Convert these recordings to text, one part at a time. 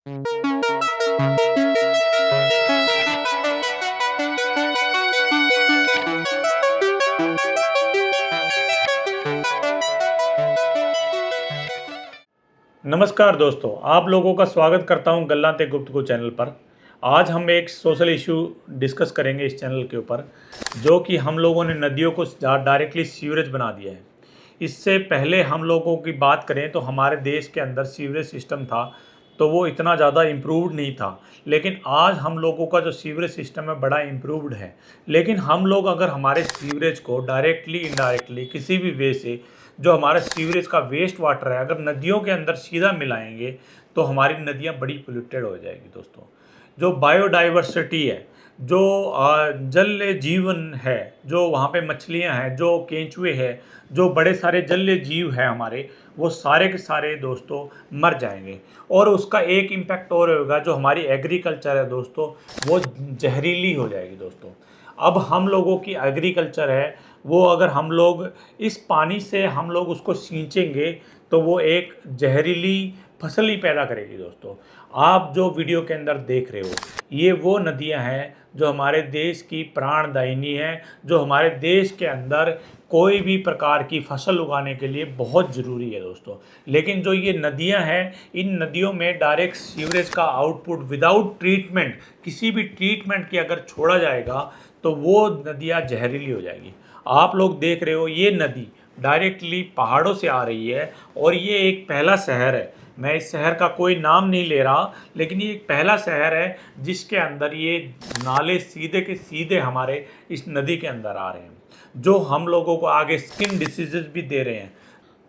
नमस्कार दोस्तों, आप लोगों का स्वागत करता हूं गल्ला ते गुफ्तगू चैनल पर। आज हम एक सोशल इशू डिस्कस करेंगे इस चैनल के ऊपर, जो कि हम लोगों ने नदियों को डायरेक्टली सीवरेज बना दिया है। इससे पहले हम लोगों की बात करें तो हमारे देश के अंदर सीवरेज सिस्टम था, तो वो इतना ज़्यादा इम्प्रूव्ड नहीं था। लेकिन आज हम लोगों का जो सीवरेज सिस्टम है बड़ा इम्प्रूव्ड है। लेकिन हम लोग अगर हमारे सीवरेज को डायरेक्टली इनडायरेक्टली किसी भी वे से जो हमारा सीवरेज का वेस्ट वाटर है अगर नदियों के अंदर सीधा मिलाएंगे तो हमारी नदियाँ बड़ी पोल्यूटेड हो जाएगी दोस्तों। जो बायोडाइवर्सिटी है, जो जल जीवन है, जो वहाँ पे मछलियाँ हैं, जो केंचुए हैं, जो बड़े सारे जलीय जीव हैं हमारे, वो सारे के सारे दोस्तों मर जाएंगे। और उसका एक इम्पैक्ट और होगा, जो हमारी एग्रीकल्चर है दोस्तों वो जहरीली हो जाएगी दोस्तों। अब हम लोगों की एग्रीकल्चर है वो अगर हम लोग इस पानी से हम लोग उसको सींचेंगे तो वो एक जहरीली फसल ही पैदा करेगी दोस्तों। आप जो वीडियो के अंदर देख रहे हो ये वो नदियां हैं जो हमारे देश की प्राणदायिनी है, जो हमारे देश के अंदर कोई भी प्रकार की फसल उगाने के लिए बहुत ज़रूरी है दोस्तों। लेकिन जो ये नदियां हैं, इन नदियों में डायरेक्ट सीवरेज का आउटपुट विदाउट ट्रीटमेंट, किसी भी ट्रीटमेंट की अगर छोड़ा जाएगा तो वो नदियाँ जहरीली हो जाएगी। आप लोग देख रहे हो ये नदी डायरेक्टली पहाड़ों से आ रही है और ये एक पहला शहर है। मैं इस शहर का कोई नाम नहीं ले रहा, लेकिन ये एक पहला शहर है जिसके अंदर ये नाले सीधे के सीधे हमारे इस नदी के अंदर आ रहे हैं, जो हम लोगों को आगे स्किन डिसीजेज भी दे रहे हैं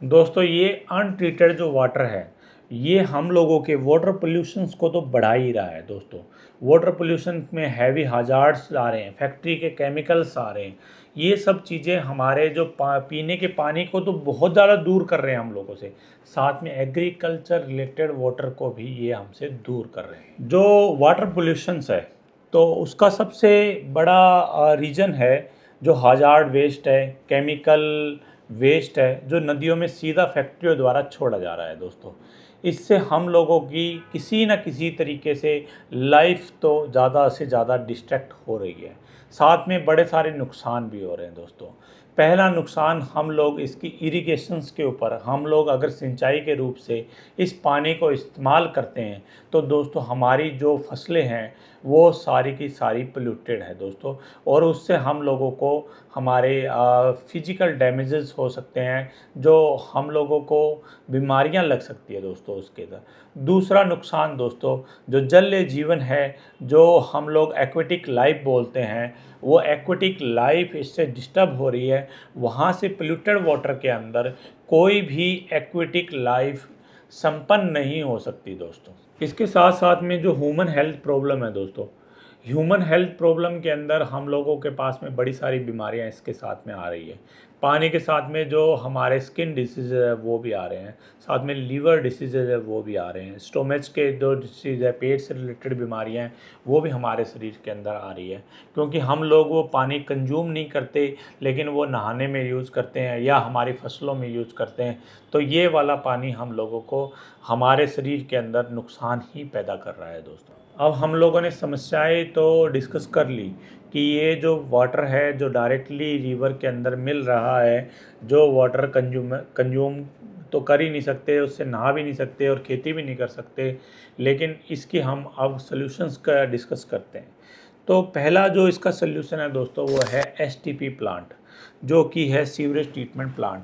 दोस्तों। ये अनट्रीटेड जो वाटर है ये हम लोगों के वाटर पोल्यूशंस को तो बढ़ा ही रहा है दोस्तों। वाटर पोल्यूशन में हैवी हाजार्ड्स आ रहे हैं, फैक्ट्री के केमिकल्स आ रहे हैं, ये सब चीज़ें हमारे जो पीने के पानी को तो बहुत ज़्यादा दूर कर रहे हैं हम लोगों से। साथ में एग्रीकल्चर रिलेटेड वाटर को भी ये हमसे दूर कर रहे हैं। जो वाटर पोल्यूशंस है तो उसका सबसे बड़ा रीज़न है जो हाजार्ड वेस्ट है, केमिकल वेस्ट है, जो नदियों में सीधा फैक्ट्रियों द्वारा छोड़ा जा रहा है दोस्तों। इससे हम लोगों की किसी न किसी तरीके से लाइफ तो ज़्यादा से ज़्यादा डिस्ट्रैक्ट हो रही है। साथ में बड़े सारे नुकसान भी हो रहे हैं दोस्तों। पहला नुकसान हम लोग इसकी इरिगेशंस के ऊपर, हम लोग अगर सिंचाई के रूप से इस पानी को इस्तेमाल करते हैं तो दोस्तों हमारी जो फसलें हैं वो सारी की सारी पोल्यूटेड है दोस्तों। और उससे हम लोगों को हमारे फिजिकल डैमेजेस हो सकते हैं, जो हम लोगों को बीमारियां लग सकती है दोस्तों उसके अंदर। दूसरा नुकसान दोस्तों जो जलीय जीवन है, जो हम लोग एक्वेटिक लाइफ बोलते हैं, वो एक्वेटिक लाइफ इससे डिस्टर्ब हो रही है। वहाँ से पोल्यूटेड वाटर के अंदर कोई भी एक्वेटिक लाइफ संपन्न नहीं हो सकती दोस्तों। इसके साथ साथ में जो ह्यूमन हेल्थ प्रॉब्लम है दोस्तों, ह्यूमन हेल्थ प्रॉब्लम के अंदर हम लोगों के पास में बड़ी सारी बीमारियां इसके साथ में आ रही है। पानी के साथ में जो हमारे स्किन डिसीज़ है वो भी आ रहे हैं, साथ में लीवर डिसीज़ है वो भी आ रहे हैं, स्टोमच के जो डिसीज़ है, पेट से रिलेटेड बीमारियां हैं वो भी हमारे शरीर के अंदर आ रही है। क्योंकि हम लोग वो पानी कंज्यूम नहीं करते, लेकिन वो नहाने में यूज़ करते हैं या हमारी फसलों में यूज़ करते हैं। तो ये वाला पानी हम लोगों को हमारे शरीर के अंदर नुकसान ही पैदा कर रहा है दोस्तों। अब हम लोगों ने समस्याएं तो डिस्कस कर ली कि ये जो वाटर है जो डायरेक्टली रिवर के अंदर मिल रहा है, जो वाटर कंज्यूम तो कर ही नहीं सकते, उससे नहा भी नहीं सकते और खेती भी नहीं कर सकते, लेकिन इसकी हम अब सॉल्यूशंस का डिस्कस करते हैं। तो पहला जो इसका सल्यूशन है दोस्तों वो है एसटीपी प्लांट, जो कि है सीवरेज ट्रीटमेंट प्लांट।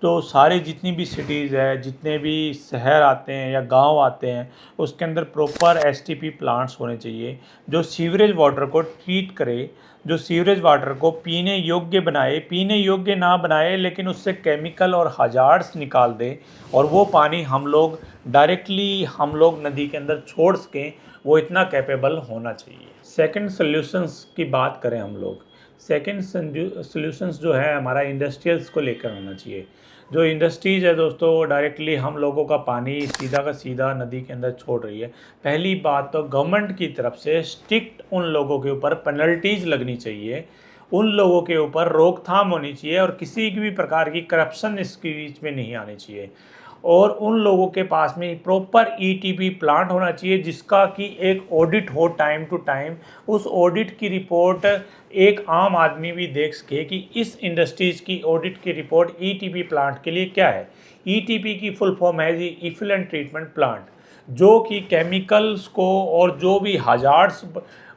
तो सारे जितनी भी सिटीज़ है, जितने भी शहर आते हैं या गांव आते हैं, उसके अंदर प्रॉपर एसटीपी प्लांट्स होने चाहिए जो सीवरेज वाटर को ट्रीट करे, जो सीवरेज वाटर को पीने योग्य बनाए, पीने योग्य ना बनाए लेकिन उससे केमिकल और हजार्ड्स निकाल दे, और वो पानी हम लोग डायरेक्टली हम लोग नदी के अंदर छोड़ सकें, वो इतना कैपेबल होना चाहिए। सेकंड सॉल्यूशंस की बात करें हम लोग, सेकंड सॉल्यूशंस जो है हमारा इंडस्ट्रियल्स को लेकर होना चाहिए। जो इंडस्ट्रीज़ है दोस्तों वो डायरेक्टली हम लोगों का पानी सीधा का सीधा नदी के अंदर छोड़ रही है। पहली बात तो गवर्नमेंट की तरफ से स्ट्रिक्ट उन लोगों के ऊपर पेनल्टीज़ लगनी चाहिए, उन लोगों के ऊपर रोकथाम होनी चाहिए और किसी भी प्रकार की करप्शन इसके बीच में नहीं आनी चाहिए। और उन लोगों के पास में प्रॉपर ईटीपी प्लांट होना चाहिए जिसका कि एक ऑडिट हो टाइम टू टाइम। उस ऑडिट की रिपोर्ट एक आम आदमी भी देख सके कि इस इंडस्ट्रीज़ की ऑडिट की रिपोर्ट ईटीपी प्लांट के लिए क्या है। ईटीपी की फुल फॉर्म है जी इफिलेंट ट्रीटमेंट प्लांट, जो कि केमिकल्स को और जो भी हजार्ड्स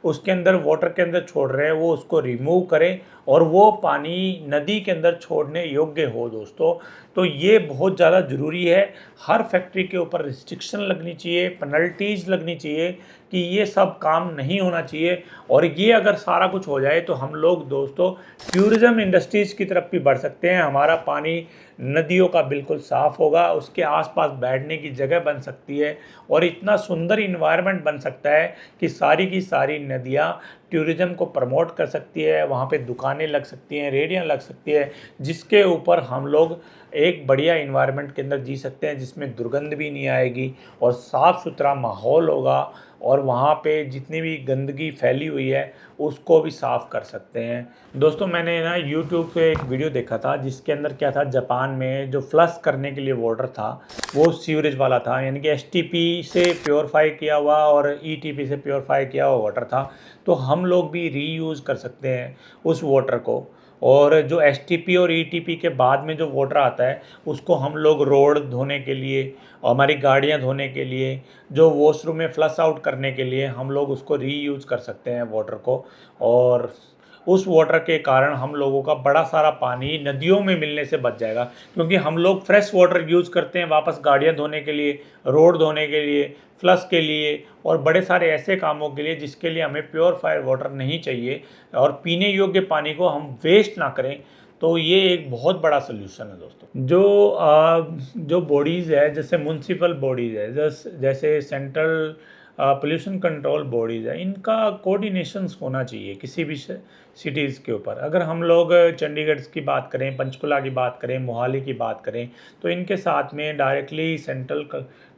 उसके अंदर वाटर के अंदर छोड़ रहे हैं वो उसको रिमूव करें और वो पानी नदी के अंदर छोड़ने योग्य हो दोस्तों। तो ये बहुत ज़्यादा ज़रूरी है। हर फैक्ट्री के ऊपर रिस्ट्रिक्शन लगनी चाहिए, पेनल्टीज़ लगनी चाहिए कि ये सब काम नहीं होना चाहिए। और ये अगर सारा कुछ हो जाए तो हम लोग दोस्तों टूरिज़्म इंडस्ट्रीज़ की तरफ भी बढ़ सकते हैं। हमारा पानी नदियों का बिल्कुल साफ़ होगा, उसके आसपास बैठने की जगह बन सकती है और इतना सुंदर इन्वायरमेंट बन सकता है कि सारी की सारी नदियाँ टूरिज़्म को प्रमोट कर सकती है। वहाँ पे दुकानें लग सकती हैं, रेहड़ियाँ लग सकती है, जिसके ऊपर हम लोग एक बढ़िया इन्वायरमेंट के अंदर जी सकते हैं जिसमें दुर्गंध भी नहीं आएगी और साफ़ सुथरा माहौल होगा। और वहाँ पे जितनी भी गंदगी फैली हुई है उसको भी साफ़ कर सकते हैं। दोस्तों मैंने ना यूट्यूब पे एक वीडियो देखा था जिसके अंदर क्या था, जापान में जो फ्लश करने के लिए वाटर था वो सीवरेज वाला था, यानी कि एसटीपी से प्योरीफाई किया हुआ और ईटीपी से प्योरीफाई किया हुआ वाटर था। तो हम लोग भी रीयूज़ कर सकते हैं उस वाटर को। और जो एसटीपी और ईटीपी के बाद में जो वाटर आता है उसको हम लोग रोड धोने के लिए, हमारी गाड़ियां धोने के लिए, जो वॉशरूम में फ्लश आउट करने के लिए हम लोग उसको रीयूज़ कर सकते हैं वाटर को। और उस वाटर के कारण हम लोगों का बड़ा सारा पानी नदियों में मिलने से बच जाएगा, क्योंकि हम लोग फ्रेश वाटर यूज़ करते हैं वापस गाड़ियाँ धोने के लिए, रोड धोने के लिए, फ्लश के लिए और बड़े सारे ऐसे कामों के लिए जिसके लिए हमें प्योरीफायर वाटर नहीं चाहिए और पीने योग्य पानी को हम वेस्ट ना करें। तो ये एक बहुत बड़ा सोल्यूशन है दोस्तों। जो बॉडीज़ है जैसे म्यूनसिपल बॉडीज़ है, जैसे सेंट्रल पोल्यूशन कंट्रोल बॉडीज़ है, इनका कोऑर्डिनेशंस होना चाहिए किसी भी सिटीज़ के ऊपर। अगर हम लोग चंडीगढ़ की बात करें, पंचकुला की बात करें, मोहाली की बात करें, तो इनके साथ में directly central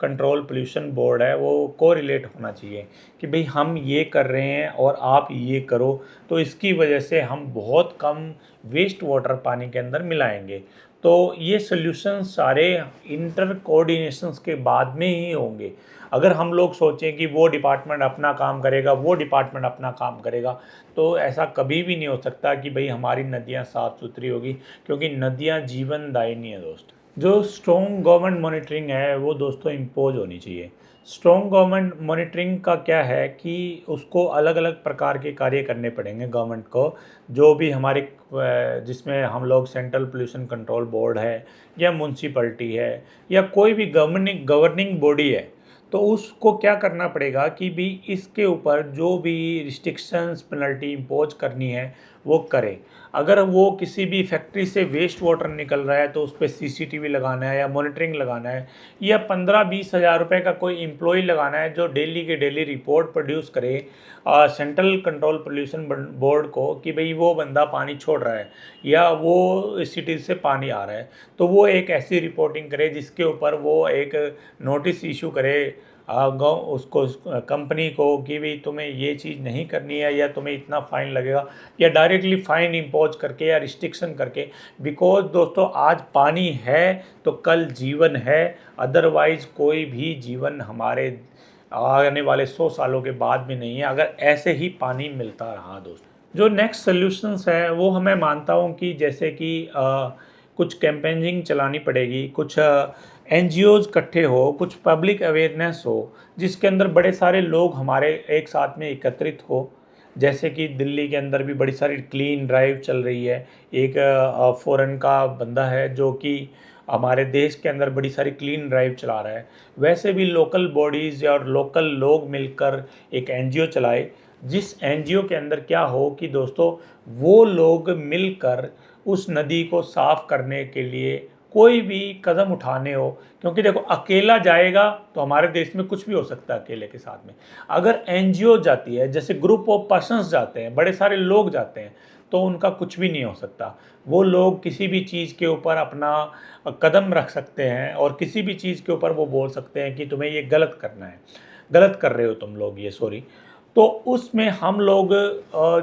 control pollution board है वो कोरिलेट होना चाहिए कि भाई हम ये कर रहे हैं और आप ये करो। तो इसकी वजह से हम बहुत कम वेस्ट वाटर पानी के अंदर मिलाएंगे। तो ये सोल्यूशन सारे इंटर कोऑर्डिनेशंस के बाद में ही होंगे। अगर हम लोग सोचें कि वो डिपार्टमेंट अपना काम करेगा, वो डिपार्टमेंट अपना काम करेगा, तो ऐसा कभी भी नहीं हो सकता कि भाई हमारी नदियाँ साफ़ सुथरी होगी, क्योंकि नदियाँ जीवनदायिनी है दोस्त। जो स्ट्रॉन्ग गवर्नमेंट मॉनिटरिंग है वो दोस्तों इम्पोज होनी चाहिए। स्ट्रॉन्ग गवर्नमेंट मॉनिटरिंग का क्या है कि उसको अलग अलग प्रकार के कार्य करने पड़ेंगे गवर्नमेंट को। जो भी हमारे जिसमें हम लोग सेंट्रल पोल्यूशन कंट्रोल बोर्ड है या म्यूनसिपलिटी है या कोई भी गवर्निंग बॉडी है, तो उसको क्या करना पड़ेगा कि भी इसके ऊपर जो भी रिस्ट्रिक्शंस पेनल्टी इम्पोज करनी है वो करे। अगर वो किसी भी फैक्ट्री से वेस्ट वाटर निकल रहा है तो उस पर सीसीटीवी लगाना है या मॉनिटरिंग लगाना है, या 15-20 हज़ार रुपये का कोई एम्प्लॉय लगाना है जो डेली के डेली रिपोर्ट प्रोड्यूस करे सेंट्रल कंट्रोल पोल्यूशन बोर्ड को कि भाई वो बंदा पानी छोड़ रहा है या वो सिटी से पानी आ रहा है। तो वो एक ऐसी रिपोर्टिंग करे जिसके ऊपर वो एक नोटिस इशू करे उसको कंपनी को कि भाई तुम्हें ये चीज़ नहीं करनी है या तुम्हें इतना फ़ाइन लगेगा, या डायरेक्टली फ़ाइन इम्पोज करके या रिस्ट्रिक्शन करके। बिकॉज दोस्तों आज पानी है तो कल जीवन है, अदरवाइज़ कोई भी जीवन हमारे आने वाले 100 सालों के बाद में नहीं है अगर ऐसे ही पानी मिलता रहा दोस्तों। जो नेक्स्ट सोल्यूशंस है वो हमें मानता हूँ कि जैसे कि कुछ कैंपेनिंग चलानी पड़ेगी, कुछ एनजीओज़ इकट्ठे हो, कुछ पब्लिक अवेयरनेस हो जिसके अंदर बड़े सारे लोग हमारे एक साथ में एकत्रित हो। जैसे कि दिल्ली के अंदर भी बड़ी सारी क्लीन ड्राइव चल रही है। एक फॉरेन का बंदा है जो कि हमारे देश के अंदर बड़ी सारी क्लीन ड्राइव चला रहा है। वैसे भी लोकल बॉडीज़ और लोकल लोग मिलकर एक एनजीओ चलाए, जिस एनजीओ के अंदर क्या हो कि दोस्तों वो लोग मिलकर उस नदी को साफ़ करने के लिए कोई भी कदम उठाने हो। क्योंकि देखो अकेला जाएगा तो हमारे देश में कुछ भी हो सकता है अकेले के साथ में। अगर एनजीओ जाती है, जैसे ग्रुप ऑफ पर्सन्स जाते हैं, बड़े सारे लोग जाते हैं, तो उनका कुछ भी नहीं हो सकता। वो लोग किसी भी चीज़ के ऊपर अपना कदम रख सकते हैं और किसी भी चीज़ के ऊपर वो बोल सकते हैं कि तुम्हें ये गलत करना है, गलत कर रहे हो तुम लोग ये, सॉरी। तो उसमें हम लोग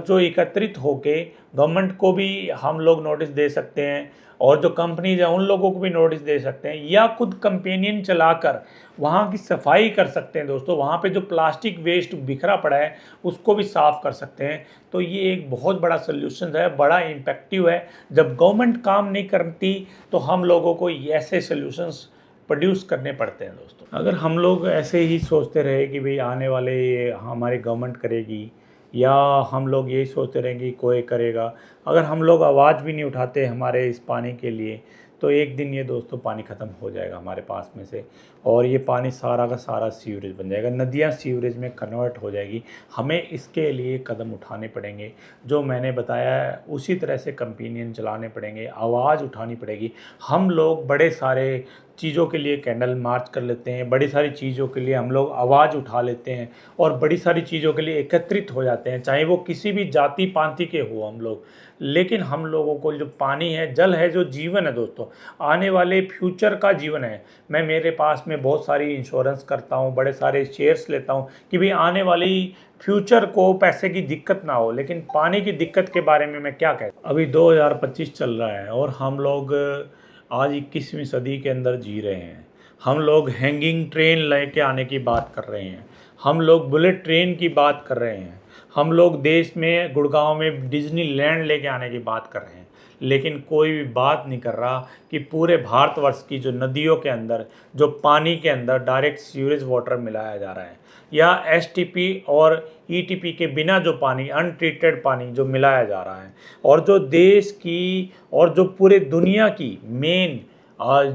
जो एकत्रित होके गवर्नमेंट को भी हम लोग नोटिस दे सकते हैं, और जो कंपनीज हैं उन लोगों को भी नोटिस दे सकते हैं, या खुद कंपेनियन चलाकर वहाँ की सफाई कर सकते हैं दोस्तों। वहाँ पे जो प्लास्टिक वेस्ट बिखरा पड़ा है उसको भी साफ़ कर सकते हैं। तो ये एक बहुत बड़ा सोल्यूशन है, बड़ा इम्पैक्टिव है। जब गवर्नमेंट काम नहीं करती तो हम लोगों को ऐसे सोल्यूशंस प्रोड्यूस करने पड़ते हैं दोस्तों। अगर हम लोग ऐसे ही सोचते रहे कि भाई आने वाले हमारी गवर्नमेंट करेगी, या हम लोग यही सोचते रहेंगे कि कोई करेगा, अगर हम लोग आवाज़ भी नहीं उठाते हमारे इस पानी के लिए, तो एक दिन ये दोस्तों पानी ख़त्म हो जाएगा हमारे पास में से, और ये पानी सारा का सारा सीवरेज बन जाएगा, नदियाँ सीवरेज में कन्वर्ट हो जाएगी। हमें इसके लिए कदम उठाने पड़ेंगे, जो मैंने बताया है उसी तरह से कंपेनियन चलाने पड़ेंगे, आवाज़ उठानी पड़ेगी। हम लोग बड़े सारे चीज़ों के लिए कैंडल मार्च कर लेते हैं, बड़ी सारी चीज़ों के लिए हम लोग आवाज़ उठा लेते हैं, और बड़ी सारी चीज़ों के लिए एकत्रित हो जाते हैं, चाहे वो किसी भी जाति पांति के हो हम लोग। लेकिन हम लोगों को जो पानी है, जल है, जो जीवन है दोस्तों, आने वाले फ्यूचर का जीवन है। मैं मेरे पास में बहुत सारी इंश्योरेंस करता हूँ, बड़े सारे शेयर्स लेता हूँ कि भाई आने वाली फ्यूचर को पैसे की दिक्कत ना हो, लेकिन पानी की दिक्कत के बारे में मैं क्या कहता हूँ। अभी 2025 चल रहा है और हम लोग आज 21वीं सदी के अंदर जी रहे हैं। हम लोग हैंगिंग ट्रेन लेके आने की बात कर रहे हैं, हम लोग बुलेट ट्रेन की बात कर रहे हैं, हम लोग देश में गुड़गांव में डिज्नीलैंड लेके आने की बात कर रहे हैं, लेकिन कोई भी बात नहीं कर रहा कि पूरे भारतवर्ष की जो नदियों के अंदर, जो पानी के अंदर डायरेक्ट सीवरेज वाटर मिलाया जा रहा है, या एसटीपी और ईटीपी के बिना जो पानी, अनट्रीटेड पानी जो मिलाया जा रहा है, और जो देश की और जो पूरे दुनिया की मेन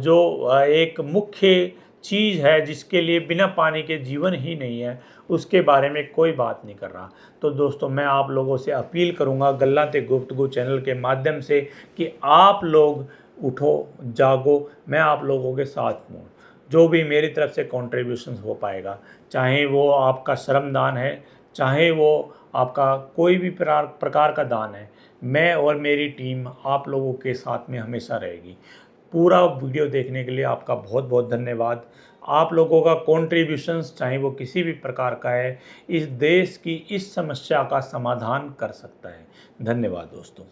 जो एक मुख्य चीज़ है जिसके लिए बिना पानी के जीवन ही नहीं है, उसके बारे में कोई बात नहीं कर रहा। तो दोस्तों मैं आप लोगों से अपील करूंगा गल्लां ते गुफ्तगू चैनल के माध्यम से कि आप लोग उठो, जागो, मैं आप लोगों के साथ हूँ। जो भी मेरी तरफ से कॉन्ट्रीब्यूशन हो पाएगा, चाहे वो आपका श्रमदान है, चाहे वो आपका कोई भी प्रकार का दान है, मैं और मेरी टीम आप लोगों के साथ में हमेशा रहेगी। पूरा वीडियो देखने के लिए आपका बहुत बहुत धन्यवाद। आप लोगों का कॉन्ट्रीब्यूशंस चाहे वो किसी भी प्रकार का है, इस देश की इस समस्या का समाधान कर सकता है। धन्यवाद दोस्तों।